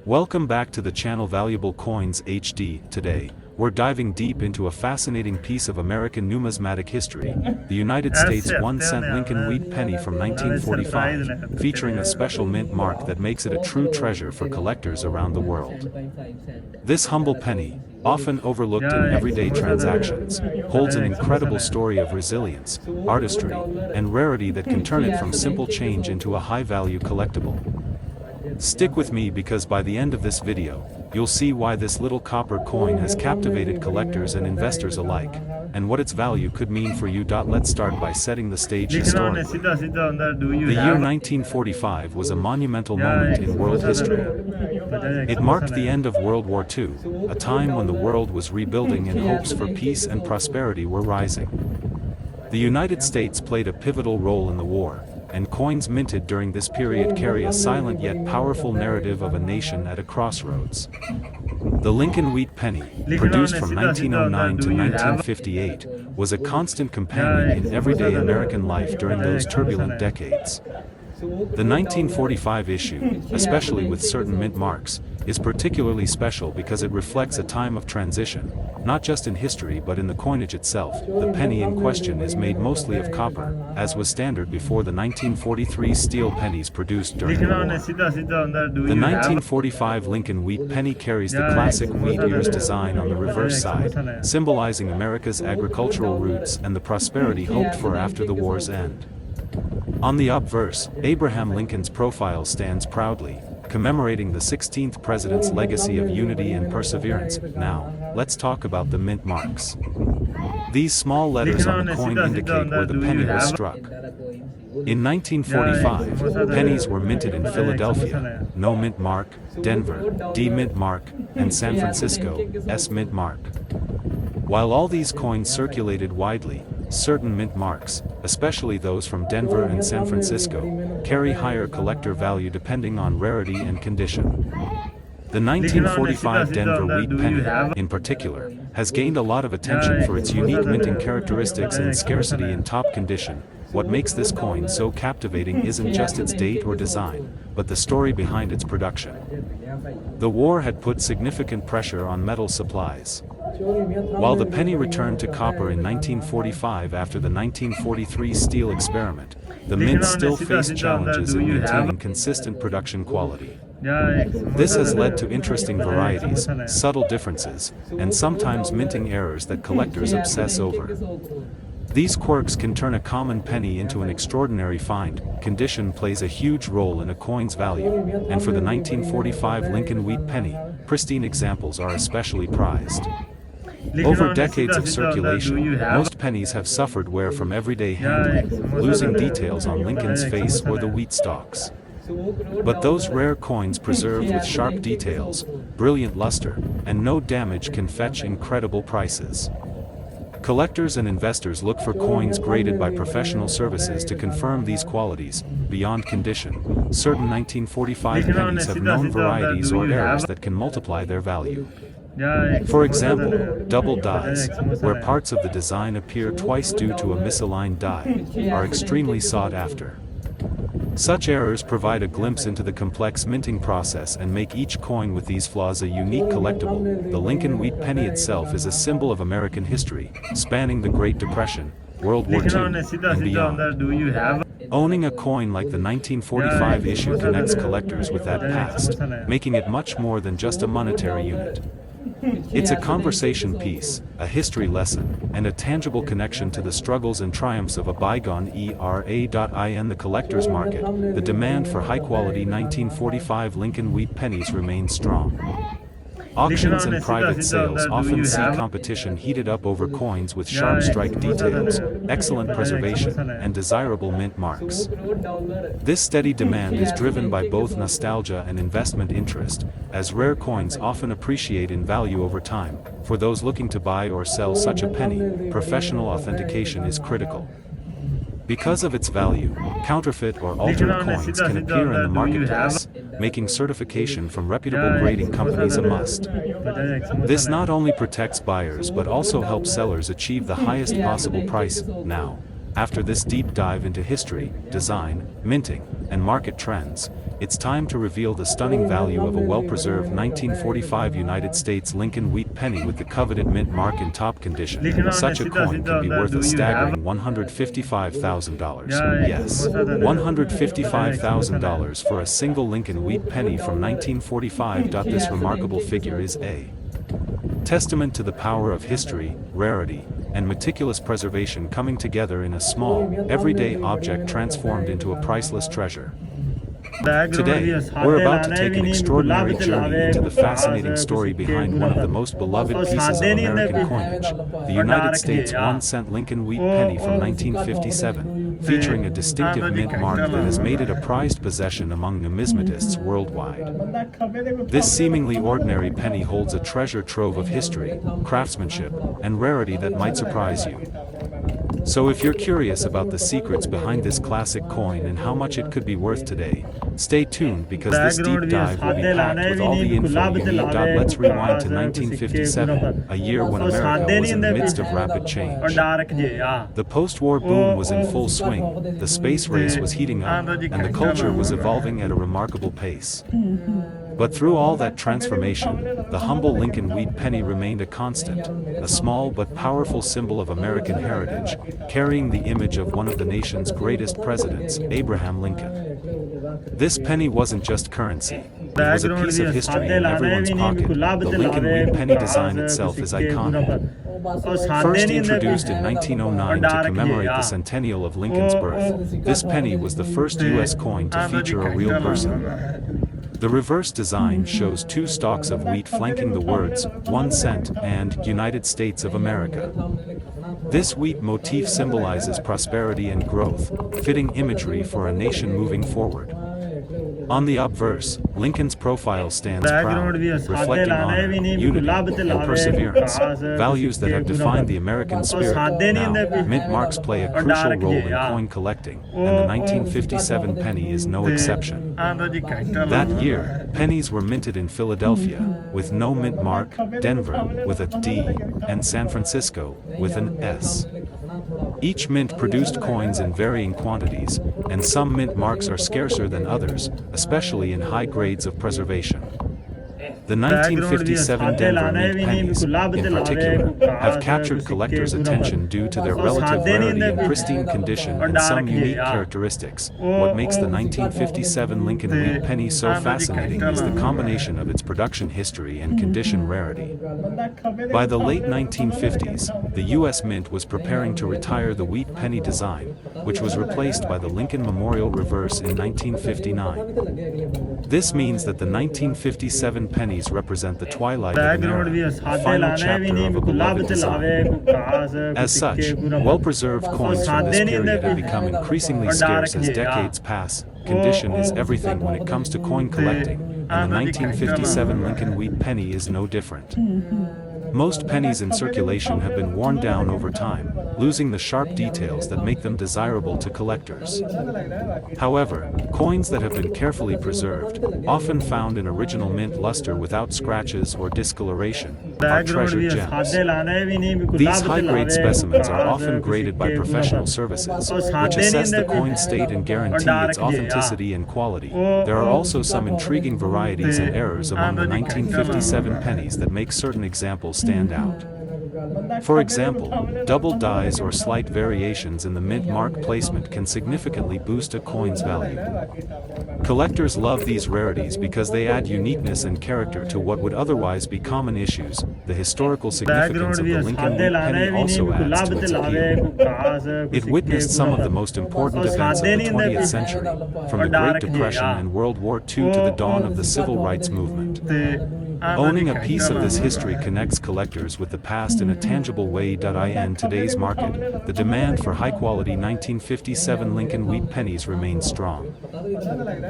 Welcome back to the channel Valuable Coins HD. Today, we're diving deep into a fascinating piece of American numismatic history, the United States 1-cent Lincoln wheat penny from 1945, featuring a special mint mark that makes it a true treasure for collectors around the world. This humble penny, often overlooked in everyday transactions, holds an incredible story of resilience, artistry, and rarity that can turn it from simple change into a high-value collectible. Stick with me because by the end of this video, you'll see why this little copper coin has captivated collectors and investors alike, and what its value could mean for you. Let's start by setting the stage historically. The year 1945 was a monumental moment in world history. It marked the end of World War II, a time when the world was rebuilding and hopes for peace and prosperity were rising. The United States played a pivotal role in the war, and coins minted during this period carry a silent yet powerful narrative of a nation at a crossroads. The Lincoln wheat penny, produced from 1909 to 1958, was a constant companion in everyday American life during those turbulent decades. The 1945 issue, especially with certain mint marks, is particularly special because it reflects a time of transition, not just in history but in the coinage itself. The penny in question is made mostly of copper, as was standard before the 1943 steel pennies produced during the war. The 1945 Lincoln wheat penny carries the classic wheat ears design on the reverse side, symbolizing America's agricultural roots and the prosperity hoped for after the war's end. On the obverse, Abraham Lincoln's profile stands proudly, commemorating the 16th president's legacy of unity and perseverance. Now, let's talk about the mint marks. These small letters on the coin indicate where the penny was struck. In 1945, pennies were minted in Philadelphia, no mint mark, Denver, D mint mark, and San Francisco, S mint mark. While all these coins circulated widely, certain mint marks, especially those from Denver and San Francisco, carry higher collector value depending on rarity and condition. The 1945 Denver wheat penny, in particular, has gained a lot of attention for its unique minting characteristics and scarcity in top condition. What makes this coin so captivating isn't just its date or design, but the story behind its production. The war had put significant pressure on metal supplies. While the penny returned to copper in 1945 after the 1943 steel experiment, the mint still faced challenges in maintaining consistent production quality. This has led to interesting varieties, subtle differences, and sometimes minting errors that collectors obsess over. These quirks can turn a common penny into an extraordinary find. Condition plays a huge role in a coin's value, and for the 1945 Lincoln wheat penny, pristine examples are especially prized. Over decades of circulation, most pennies have suffered wear from everyday handling, losing details on Lincoln's face or the wheat stalks. But those rare coins preserved with sharp details, brilliant luster, and no damage can fetch incredible prices. Collectors and investors look for coins graded by professional services to confirm these qualities. Beyond condition, certain 1945 pennies have known varieties or errors that can multiply their value. For example, double dies, where parts of the design appear twice due to a misaligned die, are extremely sought after. Such errors provide a glimpse into the complex minting process and make each coin with these flaws a unique collectible. The Lincoln wheat penny itself is a symbol of American history, spanning the Great Depression, World War II, and beyond. Owning a coin like the 1945 issue connects collectors with that past, making it much more than just a monetary unit. It's a conversation piece, a history lesson, and a tangible connection to the struggles and triumphs of a bygone era. In the collector's market, the demand for high-quality 1945 Lincoln wheat pennies remains strong. Auctions and private sales often see competition heated up over coins with sharp strike details, excellent preservation, and desirable mint marks. This steady demand is driven by both nostalgia and investment interest, as rare coins often appreciate in value over time. For those looking to buy or sell such a penny, professional authentication is critical. Because of its value, counterfeit or altered coins can appear in the marketplace, making certification from reputable grading companies a must. This not only protects buyers but also helps sellers achieve the highest possible price. Now, After this deep dive into history, design, minting, and market trends, it's time to reveal the stunning value of a well-preserved 1945 United States Lincoln wheat penny with the coveted mint mark in top condition. Such a coin can be worth a staggering $155,000. Yes, $155,000 for a single Lincoln wheat penny from 1945. This remarkable figure is a testament to the power of history, rarity, and meticulous preservation coming together in a small, everyday object transformed into a priceless treasure. Today, we're about to take an extraordinary journey into the fascinating story behind one of the most beloved pieces of American coinage, the United States 1-cent Lincoln wheat penny from 1957, featuring a distinctive mint mark that has made it a prized possession among numismatists worldwide. This seemingly ordinary penny holds a treasure trove of history, craftsmanship, and rarity that might surprise you. So if you're curious about the secrets behind this classic coin and how much it could be worth today, stay tuned because this deep dive will be packed with all the info you need. Let's rewind to 1957, a year when America was in the midst of rapid change. The post-war boom was in full swing, the space race was heating up, and the culture was evolving at a remarkable pace. But through all that transformation, the humble Lincoln wheat penny remained a constant, a small but powerful symbol of American heritage, carrying the image of one of the nation's greatest presidents, Abraham Lincoln. This penny wasn't just currency, it was a piece of history in everyone's pocket. The Lincoln wheat penny design itself is iconic. First introduced in 1909 to commemorate the centennial of Lincoln's birth, this penny was the first U.S. coin to feature a real person. The reverse design shows two stalks of wheat flanking the words, 1 cent, and United States of America. This wheat motif symbolizes prosperity and growth, fitting imagery for a nation moving forward. On the obverse, Lincoln's profile stands proud, reflecting honor, unity, and perseverance, values that have defined the American spirit. Now, mint marks play a crucial role in coin collecting, and the 1957 penny is no exception. That year, pennies were minted in Philadelphia, with no mint mark, Denver, with a D, and San Francisco, with an S. Each mint produced coins in varying quantities, and some mint marks are scarcer than others, especially in high grades of preservation. The 1957 Denver mint pennies, in particular, have captured collectors' attention due to their relative rarity and pristine condition and some unique characteristics. What makes the 1957 Lincoln wheat penny so fascinating is the combination of its production history and condition rarity. By the late 1950s, the U.S. Mint was preparing to retire the wheat penny design, which was replaced by the Lincoln Memorial Reverse in 1959. This means that the 1957 pennies represent the twilight of an era, a final chapter of a beloved design. As such, well-preserved coins from this period have become increasingly scarce as decades pass. Condition is everything when it comes to coin collecting, and the 1957 Lincoln wheat penny is no different. Most pennies in circulation have been worn down over time, losing the sharp details that make them desirable to collectors. However, coins that have been carefully preserved, often found in original mint luster without scratches or discoloration, are treasured gems. These high-grade specimens are often graded by professional services, which assess the coin's state and guarantee its authenticity and quality. There are also some intriguing varieties and errors among the 1957 pennies that make certain examples stand out. For example, double dies or slight variations in the mint mark placement can significantly boost a coin's value. Collectors love these rarities because they add uniqueness and character to what would otherwise be common issues. The historical significance of the Lincoln wheat penny also adds to its appeal. It witnessed some of the most important events of the 20th century, from the Great Depression and World War II to the dawn of the Civil Rights Movement. Owning a piece of this history connects collectors with the past in a tangible way. In today's market, the demand for high-quality 1957 Lincoln wheat pennies remains strong.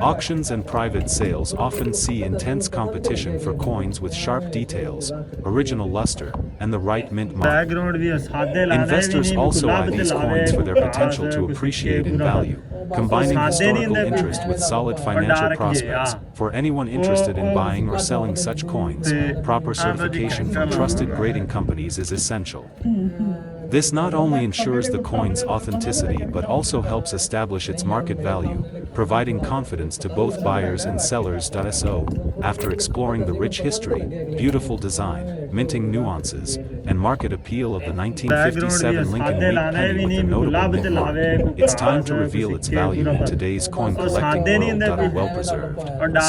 Auctions and private sales often see intense competition for coins with sharp details, original luster, and the right mint mark. Investors also eye these coins for their potential to appreciate in value, combining historical interest with solid financial prospects. For anyone interested in buying or selling such coins, proper certification from trusted grading companies is essential. This not only ensures the coin's authenticity but also helps establish its market value, providing confidence to both buyers and sellers. So, after exploring the rich history, beautiful design, minting nuances, and market appeal of the 1957 Lincoln Wheat penny with the notable mint mark, it's time to reveal its value in today's coin collecting world. Well preserved,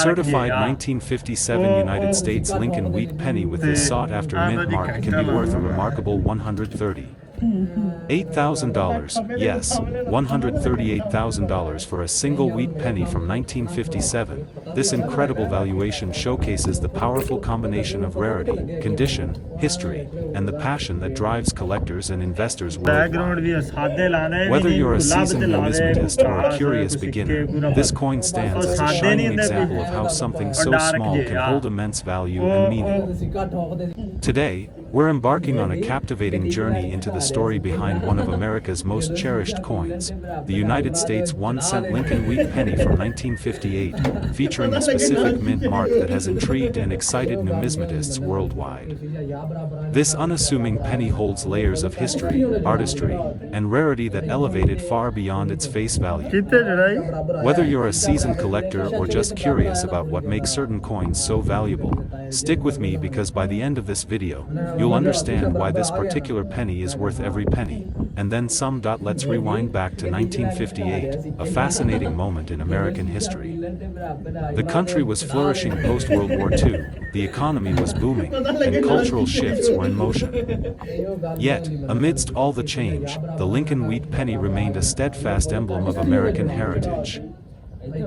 certified 1957 United States Lincoln Wheat penny with this sought-after mint mark can be worth a remarkable $138,000, yes, $138,000 for a single wheat penny from 1957. This incredible valuation showcases the powerful combination of rarity, condition, history, and the passion that drives collectors and investors worldwide. Whether you're a seasoned numismatist or a curious beginner, this coin stands as a shining example of how something so small can hold immense value and meaning. Today, we're embarking on a captivating journey into the story behind one of America's most cherished coins, the United States 1-cent Lincoln Wheat penny from 1958, featuring a specific mint mark that has intrigued and excited numismatists worldwide. This unassuming penny holds layers of history, artistry, and rarity that elevate it far beyond its face value. Whether you're a seasoned collector or just curious about what makes certain coins so valuable, stick with me because by the end of this video, you'll understand why this particular penny is worth every penny, and then some. Let's rewind back to 1958, a fascinating moment in American history. The country was flourishing post-World War II, the economy was booming, and cultural shifts were in motion. Yet, amidst all the change, the Lincoln Wheat penny remained a steadfast emblem of American heritage.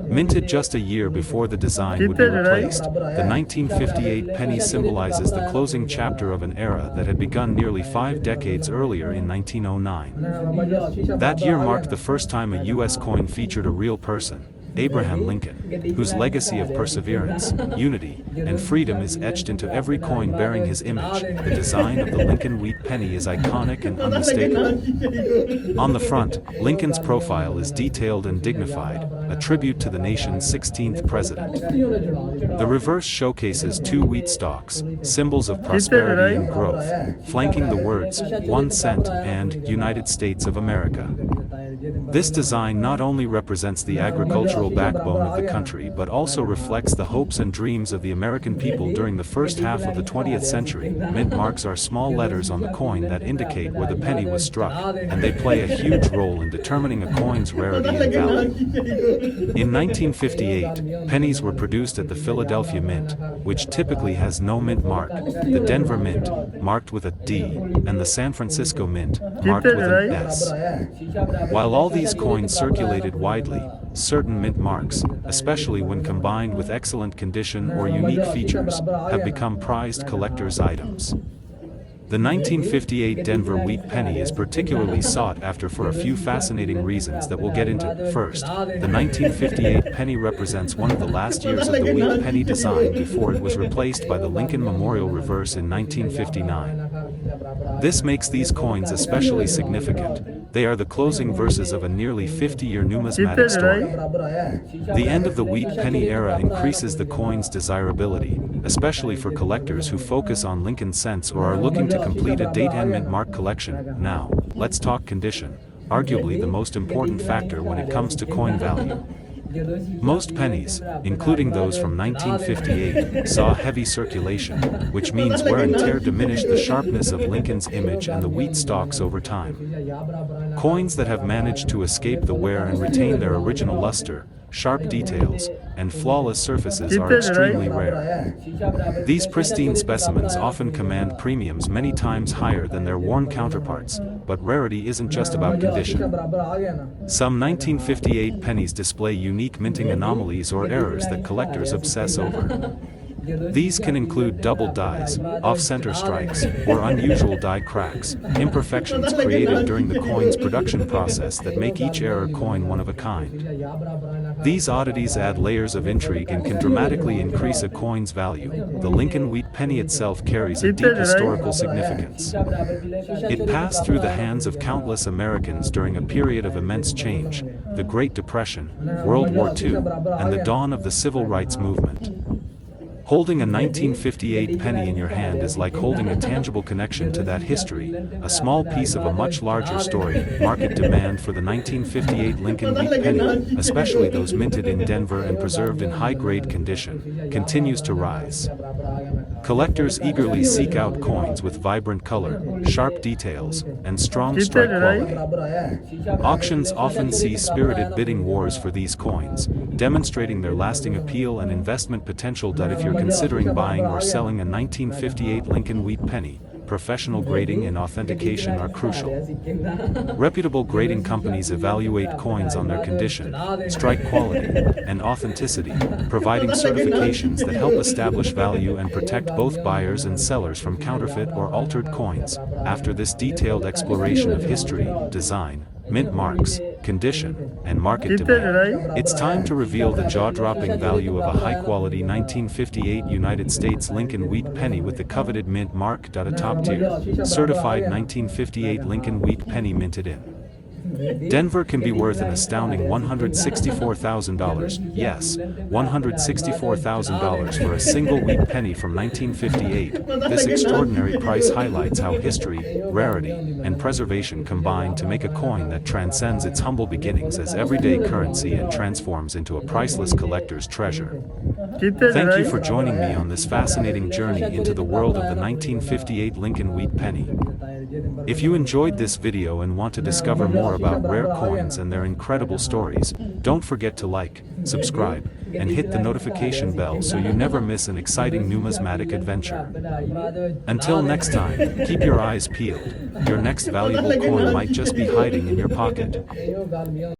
Minted just a year before the design would be replaced, the 1958 penny symbolizes the closing chapter of an era that had begun nearly 5 decades earlier in 1909. That year marked the first time a U.S. coin featured a real person, Abraham Lincoln, whose legacy of perseverance, unity, and freedom is etched into every coin bearing his image. The design of the Lincoln Wheat penny is iconic and unmistakable. On the front, Lincoln's profile is detailed and dignified, a tribute to the nation's 16th president. The reverse showcases 2 wheat stalks, symbols of prosperity and growth, flanking the words, 1 cent and United States of America. This design not only represents the agricultural backbone of the country but also reflects the hopes and dreams of the American people during the first half of the 20th century. Mint marks are small letters on the coin that indicate where the penny was struck, and they play a huge role in determining a coin's rarity and value. In 1958, pennies were produced at the Philadelphia Mint, which typically has no mint mark, the Denver Mint, marked with a D, and the San Francisco Mint, marked with an S. While all these coins circulated widely, certain mint marks, especially when combined with excellent condition or unique features, have become prized collector's items. The 1958 Denver Wheat penny is particularly sought after for a few fascinating reasons that we'll get into. First, the 1958 penny represents one of the last years of the wheat penny design before it was replaced by the Lincoln Memorial Reverse in 1959. This makes these coins especially significant. They are the closing verses of a nearly 50-year numismatic story. The end of the wheat penny era increases the coin's desirability, especially for collectors who focus on Lincoln cents or are looking to complete a date and mint mark collection. Now, let's talk condition, arguably the most important factor when it comes to coin value. Most pennies, including those from 1958, saw heavy circulation, which means wear and tear diminished the sharpness of Lincoln's image and the wheat stalks over time. Coins that have managed to escape the wear and retain their original luster, sharp details, and flawless surfaces are extremely rare. These pristine specimens often command premiums many times higher than their worn counterparts, but rarity isn't just about condition. Some 1958 pennies display unique minting anomalies or errors that collectors obsess over. These can include double dies, off-center strikes, or unusual die cracks, imperfections created during the coin's production process that make each error coin one of a kind. These oddities add layers of intrigue and can dramatically increase a coin's value. The Lincoln Wheat penny itself carries a deep historical significance. It passed through the hands of countless Americans during a period of immense change, the Great Depression, World War II, and the dawn of the Civil Rights Movement. Holding a 1958 penny in your hand is like holding a tangible connection to that history, a small piece of a much larger story. Market demand for the 1958 Lincoln wheat penny, especially those minted in Denver and preserved in high-grade condition, continues to rise. Collectors eagerly seek out coins with vibrant color, sharp details, and strong strike quality. Auctions often see spirited bidding wars for these coins, demonstrating their lasting appeal and investment potential. If you're considering buying or selling a 1958 Lincoln wheat penny, professional grading and authentication are crucial. Reputable grading companies evaluate coins on their condition, strike quality, and authenticity, providing certifications that help establish value and protect both buyers and sellers from counterfeit or altered coins. After this detailed exploration of history, design, mint marks, condition, and market demand, it's time to reveal the jaw-dropping value of a high-quality 1958 United States Lincoln wheat penny with the coveted mint mark. A top-tier, certified 1958 Lincoln wheat penny minted in Denver can be worth an astounding $164,000, yes, $164,000 for a single wheat penny from 1958. This extraordinary price highlights how history, rarity, and preservation combine to make a coin that transcends its humble beginnings as everyday currency and transforms into a priceless collector's treasure. Thank you for joining me on this fascinating journey into the world of the 1958 Lincoln wheat penny. If you enjoyed this video and want to discover more about rare coins and their incredible stories, don't forget to like, subscribe, and hit the notification bell so you never miss an exciting numismatic adventure. Until next time, keep your eyes peeled. Your next valuable coin might just be hiding in your pocket.